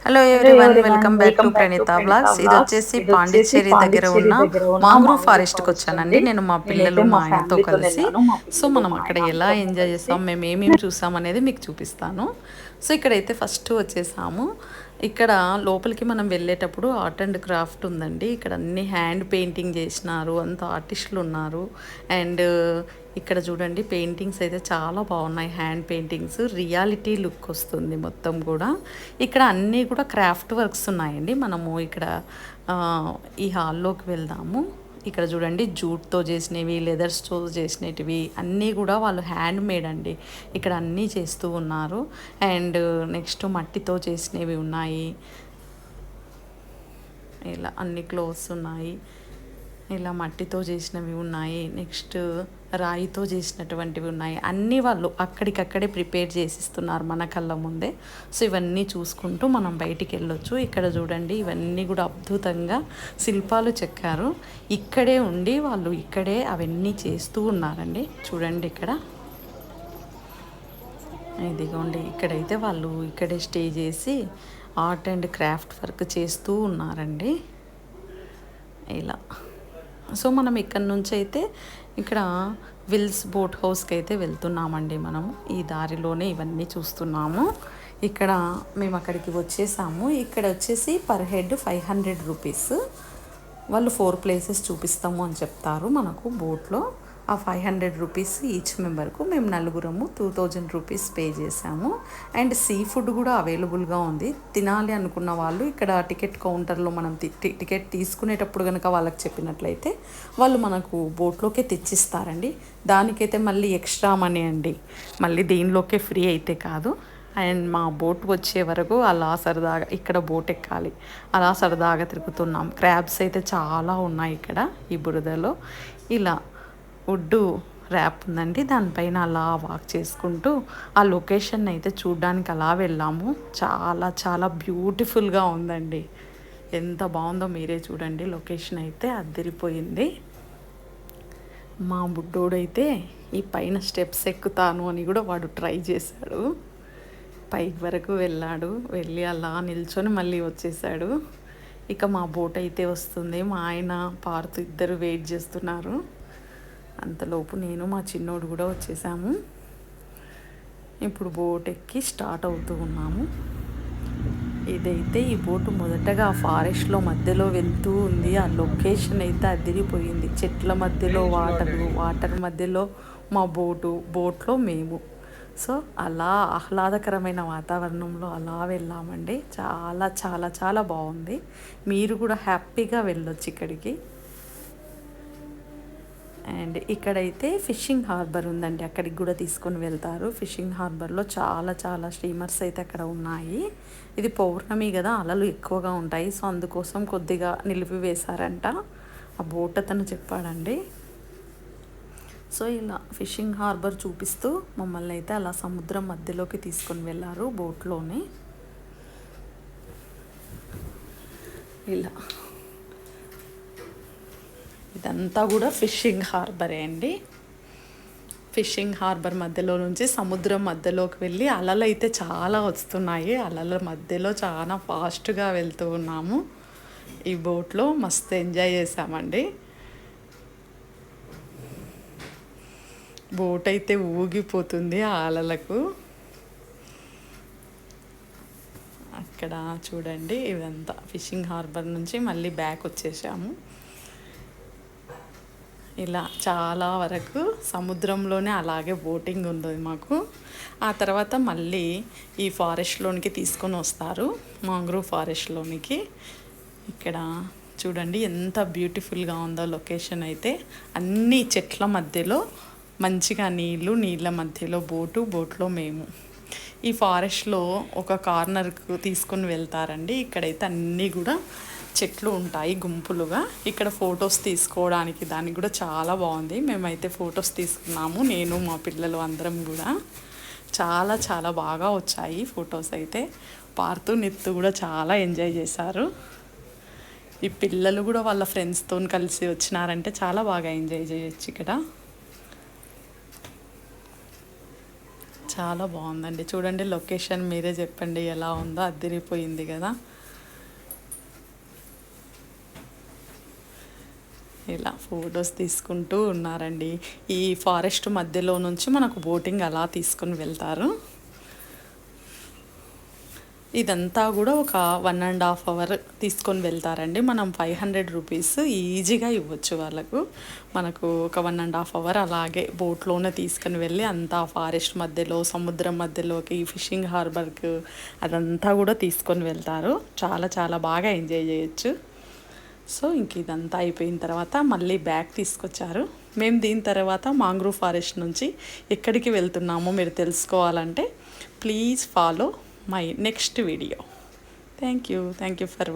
Hello everyone, welcome back to Praneetha vlogs. ఇది వచ్చేసి పాండిచ్చేరి దగ్గర ఉన్న మాంగ్రూవ్ ఫారెస్ట్కి వచ్చానండి. నేను మా పిల్లలు మా ఆయనతో కలిసి. సో మనం అక్కడ ఎలా ఎంజాయ్ చేస్తాం, మేము ఏమేమి చూసాం అనేది మీకు చూపిస్తాను. సో ఇక్కడైతే ఫస్ట్ వచ్చేసాము. ఇక్కడ లోపలికి మనం వెళ్ళేటప్పుడు ఆర్ట్ అండ్ క్రాఫ్ట్ ఉందండి. ఇక్కడ అన్ని హ్యాండ్ పెయింటింగ్ చేసినారు, అంత ఆర్టిస్టులు ఉన్నారు. అండ్ ఇక్కడ చూడండి, పెయింటింగ్స్ అయితే చాలా బాగున్నాయి. హ్యాండ్ పెయింటింగ్స్, రియాలిటీ లుక్ వస్తుంది మొత్తం కూడా. ఇక్కడ అన్నీ కూడా క్రాఫ్ట్ వర్క్స్ ఉన్నాయండి. మనము ఇక్కడ ఈ హాల్లోకి వెళ్దాము. ఇక్కడ చూడండి, జూట్తో చేసినవి, లెదర్స్తో చేసినవి అన్నీ కూడా వాళ్ళు హ్యాండ్ మేడ్ అండి. ఇక్కడ అన్నీ చేస్తూ ఉన్నారు. అండ్ నెక్స్ట్ మట్టితో చేసినవి ఉన్నాయి. ఇలా అన్ని క్లోత్స్ ఉన్నాయి. ఇలా మట్టితో చేసినవి ఉన్నాయి. నెక్స్ట్ రాయితో చేసినటువంటివి ఉన్నాయి. అన్నీ వాళ్ళు అక్కడికక్కడే ప్రిపేర్ చేసిస్తున్నారు మన కళ్ళ ముందే. సో ఇవన్నీ చూసుకుంటూ మనం బయటికి వెళ్ళొచ్చు. ఇక్కడ చూడండి, ఇవన్నీ కూడా అద్భుతంగా శిల్పాలు చెక్కారు. ఇక్కడే ఉండి వాళ్ళు ఇక్కడే అవన్నీ చేస్తూ ఉన్నారండి. చూడండి ఇక్కడ, ఇదిగోండి, ఇక్కడైతే వాళ్ళు ఇక్కడే స్టే చేసి ఆర్ట్ అండ్ క్రాఫ్ట్ వర్క్ చేస్తూ ఉన్నారండి. ఇలా సో మనం ఇక్కడ నుంచి అయితే ఇక్కడ విల్స్ బోట్ హౌస్కి అయితే వెళ్తున్నామండి. మనం ఈ దారిలోనే ఇవన్నీ చూస్తున్నాము. ఇక్కడ మేము అక్కడికి వచ్చేసాము. ఇక్కడ వచ్చేసి పర్ హెడ్ 500 రూపీస్. వాళ్ళు 4 ప్లేసెస్ చూపిస్తాము అని చెప్తారు మనకు బోట్లో. ఆ 500 రూపీస్ ఈచ్ మెంబర్కు. మేము నలుగురము 2000 రూపీస్ పే చేసాము. అండ్ సీ ఫుడ్ కూడా అవైలబుల్గా ఉంది. తినాలి అనుకున్న వాళ్ళు ఇక్కడ టికెట్ కౌంటర్లో మనం టికెట్ తీసుకునేటప్పుడు కనుక వాళ్ళకి చెప్పినట్లయితే వాళ్ళు మనకు బోట్లోకే తెచ్చిస్తారండి. దానికైతే మళ్ళీ ఎక్స్ట్రా మనీ అండి. మళ్ళీ దీనిలోకే ఫ్రీ అయితే కాదు. అండ్ మా బోట్ వచ్చే వరకు అలా సరదాగా ఇక్కడ బోట్ ఎక్కాలి. అలా సరదాగా తిరుగుతున్నాం. క్రాబ్స్ అయితే చాలా ఉన్నాయి ఇక్కడ ఈ బురదలో. ఇలా వుడ్డు ర్యాప్ ఉందండి, దానిపైన అలా వాక్ చేసుకుంటూ ఆ లొకేషన్ అయితే చూడ్డానికి అలా వెళ్ళాము. చాలా చాలా బ్యూటిఫుల్గా ఉందండి. ఎంత బాగుందో మీరే చూడండి. లొకేషన్ అయితే అద్దరిపోయింది. మా బుడ్డోడైతే ఈ పైన స్టెప్స్ ఎక్కుతాను అని కూడా వాడు ట్రై చేశాడు. పైకి వరకు వెళ్ళి అలా నిల్చొని మళ్ళీ వచ్చేసాడు. ఇక మా బోట్ అయితే వస్తుంది. మా ఆయన పార్తు ఇద్దరు వెయిట్ చేస్తున్నారు. అంతలోపు నేను మా చిన్నోడు కూడా వచ్చేసాము. ఇప్పుడు బోట్ ఎక్కి స్టార్ట్ అవుతూ ఉన్నాము. ఇదైతే ఈ బోటు మొదటగా ఫారెస్ట్లో మధ్యలో వెళ్తూ ఉంది. ఆ లొకేషన్ అయితే అదిరిపోయింది. చెట్ల మధ్యలో వాటర్ మధ్యలో మా బోట్లో మేము. సో అలా ఆహ్లాదకరమైన వాతావరణంలో అలా వెళ్ళామండి. చాలా చాలా చాలా బాగుంది. మీరు కూడా హ్యాపీగా వెళ్ళొచ్చు ఇక్కడికి. అండ్ ఇక్కడైతే ఫిషింగ్ హార్బర్ ఉందండి, అక్కడికి కూడా తీసుకొని వెళ్తారు. ఫిషింగ్ హార్బర్లో చాలా చాలా స్టీమర్స్ అయితే అక్కడ ఉన్నాయి. ఇది పౌర్ణమి కదా, అలలు ఎక్కువగా ఉంటాయి. సో అందుకోసం కొద్దిగా నిలిపివేశారంట. ఆ బోట్ అతను చెప్పాడండి. సో ఇలా ఫిషింగ్ హార్బర్ చూపిస్తూ మమ్మల్ని అయితే అలా సముద్రం మధ్యలోకి తీసుకొని వెళ్ళారు బోట్లోనే. ఇలా ఇదంతా కూడా ఫిషింగ్ హార్బరే అండి. ఫిషింగ్ హార్బర్ మధ్యలో నుంచి సముద్రం మధ్యలోకి వెళ్ళి అలలు అయితే చాలా వస్తున్నాయి. అలల మధ్యలో చాలా ఫాస్ట్గా వెళ్తూ ఉన్నాము. ఈ బోట్లో మస్తు ఎంజాయ్ చేసామండి. బోట్ అయితే ఊగిపోతుంది ఆ అలలకు. అక్కడ చూడండి, ఇదంతా ఫిషింగ్ హార్బర్ నుంచి మళ్ళీ బ్యాక్ వచ్చేసాము. ఇలా చాలా వరకు సముద్రంలోనే అలాగే బోటింగ్ ఉంది మాకు. ఆ తర్వాత మళ్ళీ ఈ ఫారెస్ట్లోనికి తీసుకొని వస్తారు, మాంగ్రూవ్ ఫారెస్ట్లోనికి. ఇక్కడ చూడండి ఎంత బ్యూటిఫుల్గా ఉందో లొకేషన్ అయితే. అన్ని చెట్ల మధ్యలో మంచిగా నీళ్ళ మధ్యలో బోట్లో మేము. ఈ ఫారెస్ట్లో ఒక కార్నర్కు తీసుకొని వెళ్తారండి. ఇక్కడైతే అన్నీ కూడా చెట్లు ఉంటాయి గుంపులుగా. ఇక్కడ ఫొటోస్ తీసుకోవడానికి దానికి కూడా చాలా బాగుంది. మేమైతే ఫొటోస్ తీసుకున్నాము, నేను మా పిల్లలు అందరం కూడా. చాలా చాలా బాగా వచ్చాయి ఫొటోస్ అయితే. పార్తు నిత్తు కూడా చాలా ఎంజాయ్ చేశారు. ఈ పిల్లలు కూడా వాళ్ళ ఫ్రెండ్స్తో కలిసి వచ్చినారంటే చాలా బాగా ఎంజాయ్ చేయొచ్చు ఇక్కడ. చాలా బాగుందండి. చూడండి లొకేషన్ మీరే చెప్పండి ఎలా ఉందో, అదిరిపోయింది కదా. ఇలా ఫొటోస్ తీసుకుంటూ ఉన్నారండి. ఈ ఫారెస్ట్ మధ్యలో నుంచి మనకు బోటింగ్ అలా తీసుకొని వెళ్తారు. ఇదంతా కూడా ఒక 1.5 అవర్ తీసుకొని వెళ్తారండి. మనం 500 రూపీస్ ఈజీగా ఇవ్వచ్చు వాళ్ళకు. మనకు ఒక 1.5 అవర్ అలాగే బోట్లోనే తీసుకొని వెళ్ళి అంతా ఫారెస్ట్ మధ్యలో, సముద్రం మధ్యలోకి, ఫిషింగ్ హార్బర్కు అదంతా కూడా తీసుకొని వెళ్తారు. చాలా చాలా బాగా ఎంజాయ్ చేయొచ్చు. సో ఇంక ఇదంతా అయిపోయిన తర్వాత మళ్ళీ బ్యాగ్ తీసుకొచ్చారు. మేము దీని తర్వాత మాంగ్రూవ్ ఫారెస్ట్ నుంచి ఎక్కడికి వెళ్తున్నామో మీరు తెలుసుకోవాలంటే please follow my next video. Thank you for watching.